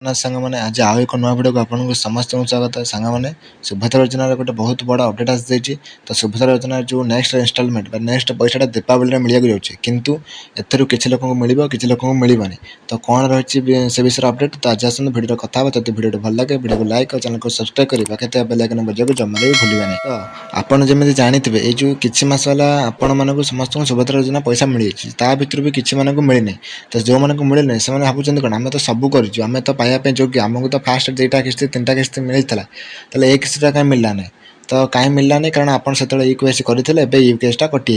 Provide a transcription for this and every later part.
ना साଙ୍ଗमाने आज आउ एक नुआ भिडियो को आपको समस्त स्वागत है साଙ୍ଗमाने सुभद्रा योजना गोटे बहुत बड़ा अपडेट आसी तो सुभद्रा योजना जो नेक्स्ट इनस्टॉलमेंट नेक्स्ट पैसा दीपावली मिलने जाऊँगी किंतु एथर किसी लोक मिल किसी लोक मिलबनी तो कौन रही से विषय अपडेट तो आज आसते भिडियो कथा जब भिडियो भल लगे भिडियो को लाइक और चैनल को सब्सक्राइब करें के बेल आइकन बजा को जमा भी भूलवानी तो आपड़ जमी जानते ये जो किसी मास है आपण मानक समस्त सुभद्रा योजना पैसा मिल जाए भितर भी किसी मानक मिलनी तो जो मानक मिलनी से भावुं कौन आम तो सब करें आम तो पाइबा योग्य आमको तो फास्ट दुईटा किस्ती तीन किस्ती मिलता तो ये किस्तीटा कहीं मिलला नहीं तो कहीं मिललानी कारण आपड़ से ईक्यूआईसी करते ईक्यूआईसी कटि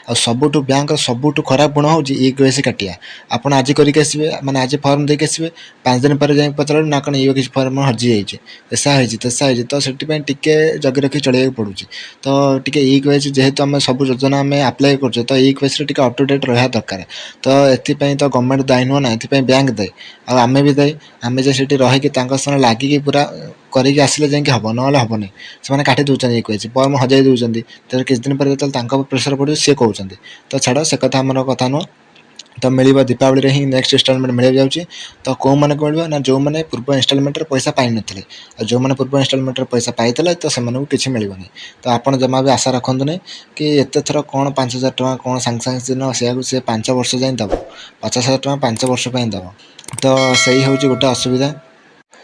आ सबुठ बैंक सबुठ खराब गुण हो ईक्यूआईसी काटिया आपड़ आज करके माने आज फर्म देके आसवे 5 दिन पर जाए पचार ना कौन ये फर्म हजि जाइए ऐसा है तो से जगि रखी चलिए पड़ू तो टी ईक्यूआईसी जेहेतु आम सब योजना आम आप्लाय कर तो ईक्यूआईसी टी अप टू डेट रहा दरकार तो ये तो गवर्नमेंट दायी नुह ना ये बैंक दायी आम भी दायी आम जो रहीकि लगिकी पूरा करके आसिले जाए हम ना हेनी से काटि दूसरी ईक्यूआईसी फर्म हजाई दूसरी तो किसी दिन पर जो प्रेसर पड़े सी कहते तो छाड़ से कथा आम कथा नुह तो मिल दीपावली ही नेक्स्ट इनस्टॉलमेंट मिल जाऊँगी तो कौ मैंने मिल ना जो मैंने पूर्व इनस्टॉलमेंट पैसा पाई नी जो मैंने पूर्व इनस्टॉलमेंट पैसा पाई तो से किसी मिलनी तो आपड़ जमा भी आशा रखु कि एत थर कौन 5,000 टଙ୍କା कौन सांगे सांगे दिन से 5 वर्ष जाए दब 50,000 टଙ୍କା 5 वर्ष दब तो सही हूँ गोटे असुविधा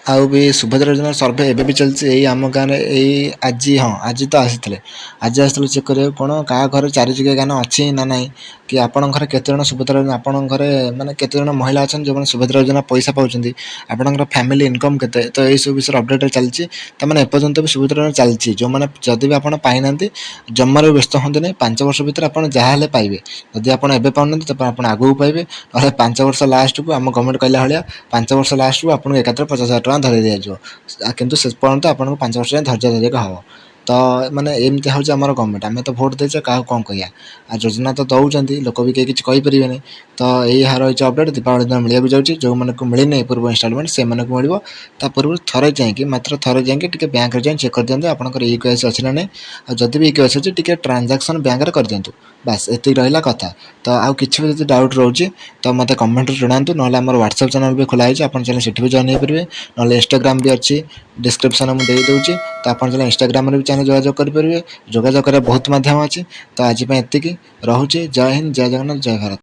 आउ भी सुभद्रा योजना सर्भे एवं भी चलती आम गाँव में आज हाँ आज तो आज चेक कर कौन क्या घर 4 चकिया गान अच्छी ना ना कि आपण घर केते सुभद्रा योजना आपण घर माने केते महिला अच्छा जो सुभद्रा योजना पैसा पाँच आपंकर फैमिली इनकम केते तो यही सब विषय अपडेट चलती तो मैंने एपर्तंत भी सुभद्रा योजना चलती जो मैंने जदि भी आप पाई ना जमार व्यस्त हूँ 5 वर्ष भर आप जहाँ पाइबे जदि आप पाऊना तो आप आगू पाइबे ना 5 वर्ष लास्ट को आम गवर्नमेंट कहला भाया 5 वर्ष लास्ट को आपको एकात्र 50,000 टଙ୍କା धरी दिज्व कितु से पर्यंत आपको 5 वर्ष धैर्य धरिया हम तो माने एमती हूँ आम गवर्नमेंट आम तो भोट देचे क्या कौन कह योजना तो दौरान लोक भी कहीं कहींपरेनि तो यही रही अपडेट दीपावली दिन मिलने जाऊँगी जो मैंने मिलनी पूर्व इनस्टॉलमेंट से मिल पूर्व थरे जाकि मात्र थरे जाकि बैंक जाए चेक कर दिखाते आपंकर ईक्यूआईसी अच्छी ना नहीं जदि भी ईक्यूआईसी अच्छी टी ट्रांजाक्शन बैंक कर दिखाँ बास ये रहा कथा तो आउ कि भी डाउट रोचे तो मत कमेंट जनातु ना व्हाट्सएप चैनल भी खोलाई आप चैनल से भी जॉइन हो पारे ना इंस्टाग्राम भी अच्छी डिस्क्रिप्शन मुझे देदे तो आप इंस्टाग्राम भी चैनल जोगाजोग करेंगे जोगाजोग कर बहुत माध्यम अच्छी तो आज एति रोचे जय हिंद जय जगन्नाथ जय भारत।